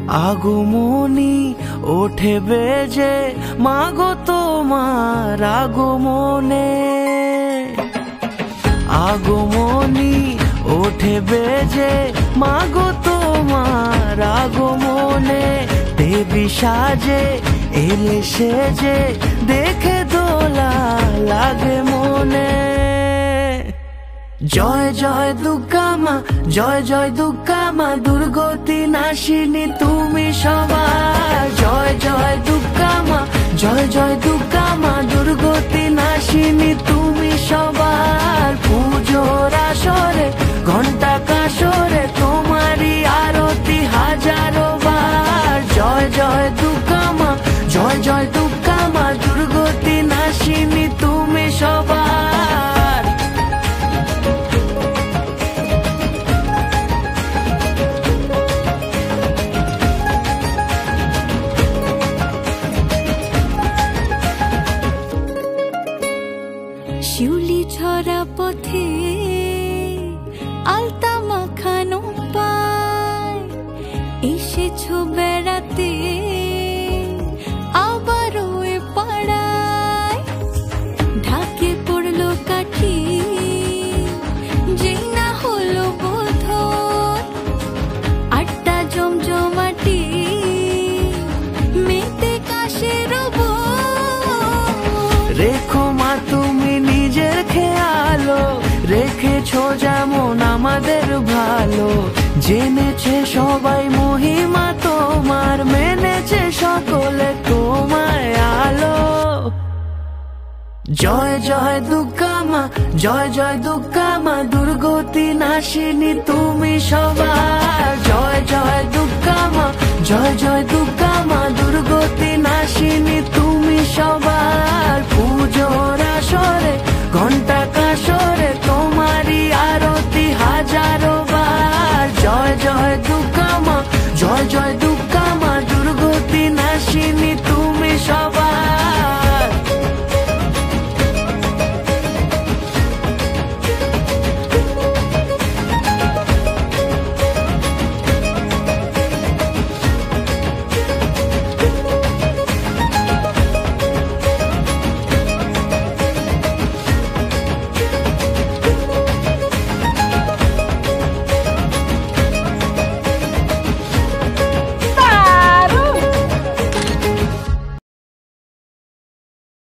আগমনী ওঠে বেজে মাগো তোমার আগমনে, আগমনী ওঠে বেজে মাগো তোমার আগমনে। দেবী সাজে এলে সেজে দেখে দোলা লাগে মনে। জয় জয় দুর্গা মা, জয় জয় দুর্গা মা, দুর্গতি নাশিনী তুমি সবার। জয় জয় দুর্গা মা, জয় জয় দুর্গা মা, দুর্গতি নাশিনী তুমি সবার। পুজোর আসরে ঘন্টা কাসরে তোমারই আরতি হাজারো বার। জয় জয় দুর্গা মা, জয় জয় দুর্গা মা, দুর্গতি নাশিনী তুমি সবার। শিউলি ছড়া পথে আলতা মাখানো পায়, এসেছো বেড়াতে আবারও এ পাড়ায়। ঢাকে পড়লো কাঠি যেই না হলো বোধন, আটটা জমজমাটি মেতে কাশের রেখো মা তুমি নিজের খেয়ালো, রেখেছো যেমন আমাদের ভালো। জেনেছে সবাই মহিমা তোমার, মেনেছে সকলে তোমায় আলো। জয় জয় দুর্গা মা, জয় জয় দুর্গা মা, দুর্গতি নাশিনী তুমি সবার। জয় জয় দুর্গা মা, জয় জয় দুর্গা মা, দুর্গতি নাশিনী তুমি সবার। পুজোর আসরে ঘন্টা